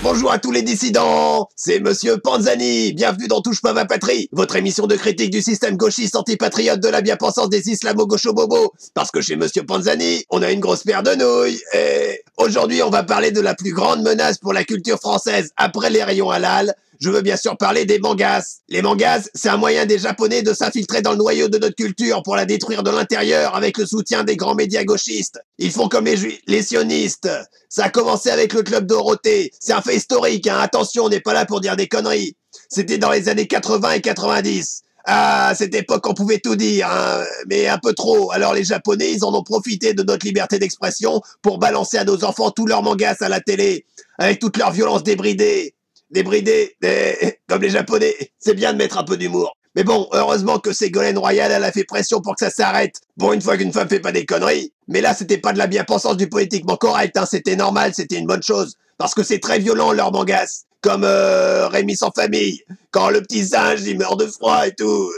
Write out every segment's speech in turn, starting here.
Bonjour à tous les dissidents, c'est Monsieur Panzani, bienvenue dans Touche pas ma patrie, votre émission de critique du système gauchiste antipatriote de la bien-pensance des islamo-gaucho-bobos. Parce que chez Monsieur Panzani, on a une grosse paire de nouilles, et aujourd'hui on va parler de la plus grande menace pour la culture française après les rayons halal. Je veux bien sûr parler des mangas. Les mangas, c'est un moyen des Japonais de s'infiltrer dans le noyau de notre culture pour la détruire de l'intérieur avec le soutien des grands médias gauchistes. Ils font comme les sionistes. Ça a commencé avec le Club Dorothée. C'est un fait historique, hein. Attention, on n'est pas là pour dire des conneries. C'était dans les années 80 et 90. À cette époque, on pouvait tout dire, hein, mais un peu trop. Alors les Japonais, ils en ont profité de notre liberté d'expression pour balancer à nos enfants tous leurs mangas à la télé, avec toute leur violence débridée. Comme les Japonais. C'est bien de mettre un peu d'humour. Mais bon, heureusement que Ségolène Royal, elle a fait pression pour que ça s'arrête. Bon, une fois qu'une femme fait pas des conneries. Mais là, c'était pas de la bien-pensance du politiquement correct, hein. C'était normal, c'était une bonne chose. Parce que c'est très violent, leurs mangas. Comme Rémi sans famille. Quand le petit singe, il meurt de froid et tout.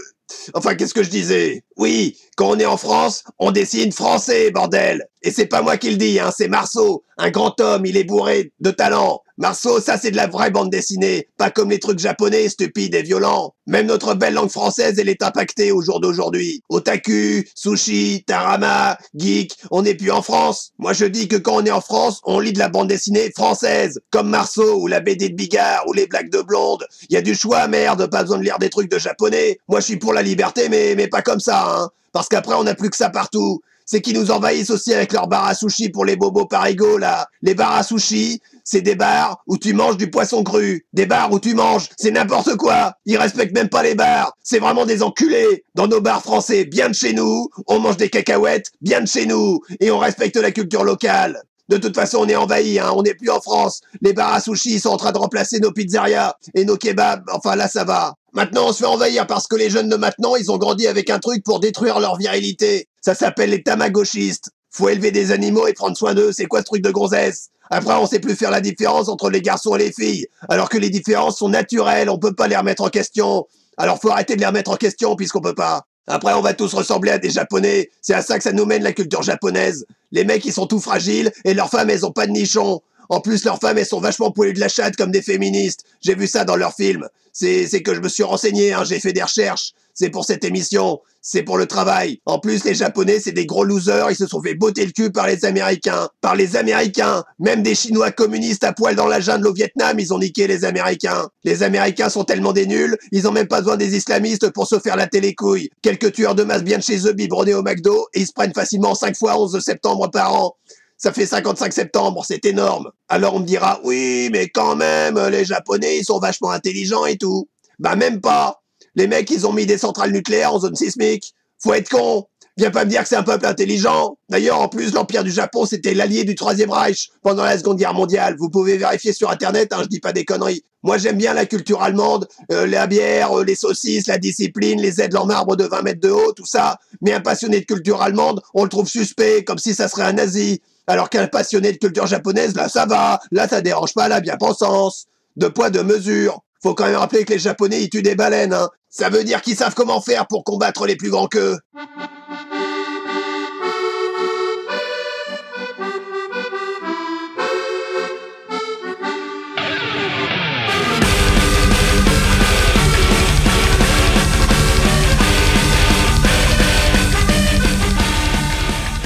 Enfin, qu'est-ce que je disais? Oui, quand on est en France, on dessine français, bordel. Et c'est pas moi qui le dis, hein, c'est Marceau. Un grand homme, il est bourré de talent. Marceau, ça c'est de la vraie bande dessinée, pas comme les trucs japonais, stupides et violents. Même notre belle langue française, elle est impactée au jour d'aujourd'hui. Otaku, sushi, tarama, geek, on n'est plus en France. Moi je dis que quand on est en France, on lit de la bande dessinée française, comme Marceau ou la BD de Bigard ou les blagues de Blonde. Il y a du choix, merde, pas besoin de lire des trucs de japonais. Moi je suis pour la liberté, mais pas comme ça, hein. Parce qu'après on n'a plus que ça partout. C'est qu'ils nous envahissent aussi avec leurs bars à sushi pour les bobos parigots, là. Les bars à sushi, c'est des bars où tu manges du poisson cru. Des bars où tu manges, c'est n'importe quoi. Ils respectent même pas les bars. C'est vraiment des enculés. Dans nos bars français, bien de chez nous, on mange des cacahuètes, bien de chez nous. Et on respecte la culture locale. De toute façon, on est envahi, hein. On n'est plus en France. Les bars à sushi sont en train de remplacer nos pizzerias et nos kebabs. Enfin, là, ça va. Maintenant, on se fait envahir parce que les jeunes de maintenant, ils ont grandi avec un truc pour détruire leur virilité. Ça s'appelle les tamagotchistes. Faut élever des animaux et prendre soin d'eux. C'est quoi ce truc de gonzesse? Après, on sait plus faire la différence entre les garçons et les filles. Alors que les différences sont naturelles, on peut pas les remettre en question. Alors faut arrêter de les remettre en question puisqu'on peut pas. Après, on va tous ressembler à des Japonais. C'est à ça que ça nous mène la culture japonaise. Les mecs, ils sont tout fragiles et leurs femmes, elles ont pas de nichon. En plus, leurs femmes, elles sont vachement poilues de la chatte comme des féministes. J'ai vu ça dans leurs films. C'est que je me suis renseigné, hein, j'ai fait des recherches. C'est pour cette émission. C'est pour le travail. En plus, les Japonais, c'est des gros losers. Ils se sont fait botter le cul par les Américains. Par les Américains. Même des Chinois communistes à poil dans la jungle au Vietnam, ils ont niqué les Américains. Les Américains sont tellement des nuls, ils ont même pas besoin des islamistes pour se faire la télécouille. Quelques tueurs de masse bien de chez eux biberonnés au McDo et ils se prennent facilement 5 fois 11 septembre par an. Ça fait 55 septembre, c'est énorme. Alors on me dira, oui, mais quand même, les Japonais, ils sont vachement intelligents et tout. Bah même pas. Les mecs, ils ont mis des centrales nucléaires en zone sismique. Faut être con. Viens pas me dire que c'est un peuple intelligent. D'ailleurs, en plus, l'Empire du Japon, c'était l'allié du Troisième Reich pendant la Seconde Guerre mondiale. Vous pouvez vérifier sur Internet, hein, je dis pas des conneries. Moi, j'aime bien la culture allemande, la bière, les saucisses, la discipline, les aides en marbre de 20 mètres de haut, tout ça. Mais un passionné de culture allemande, on le trouve suspect, comme si ça serait un nazi. Alors qu'un passionné de culture japonaise, là, ça va. Là, ça dérange pas la bien-pensance. De poids, de mesure. Faut quand même rappeler que les Japonais, ils tuent des baleines, hein. Ça veut dire qu'ils savent comment faire pour combattre les plus grands qu'eux.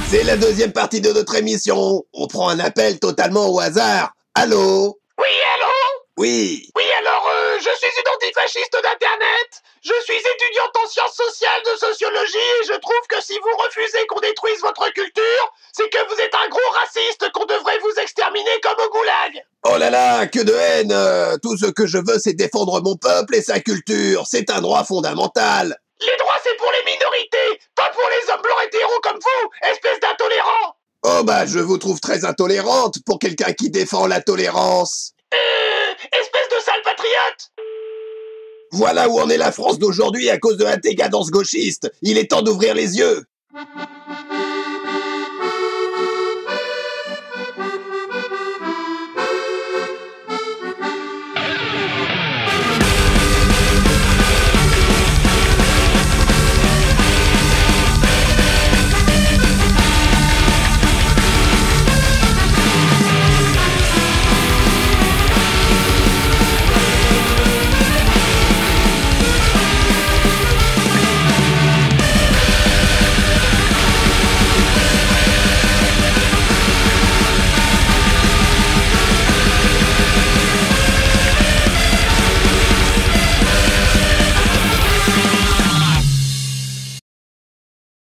C'est la deuxième partie de notre émission. On prend un appel totalement au hasard. Allô? Oui, allô? Oui. Oui, alors, je suis une antifasciste d'Internet. Je suis étudiante en sciences sociales de sociologie et je trouve que si vous refusez qu'on détruise votre culture, c'est que vous êtes un gros raciste qu'on devrait vous exterminer comme au goulag. Oh là là, que de haine. Tout ce que je veux, c'est défendre mon peuple et sa culture. C'est un droit fondamental. Les droits, c'est pour les minorités, pas pour les hommes blancs hétéros comme vous, espèce d'intolérants. Oh bah, je vous trouve très intolérante pour quelqu'un qui défend la tolérance. Espèce de sale patriote. Voilà où en est la France d'aujourd'hui à cause de la décadence gauchiste. Il est temps d'ouvrir les yeux.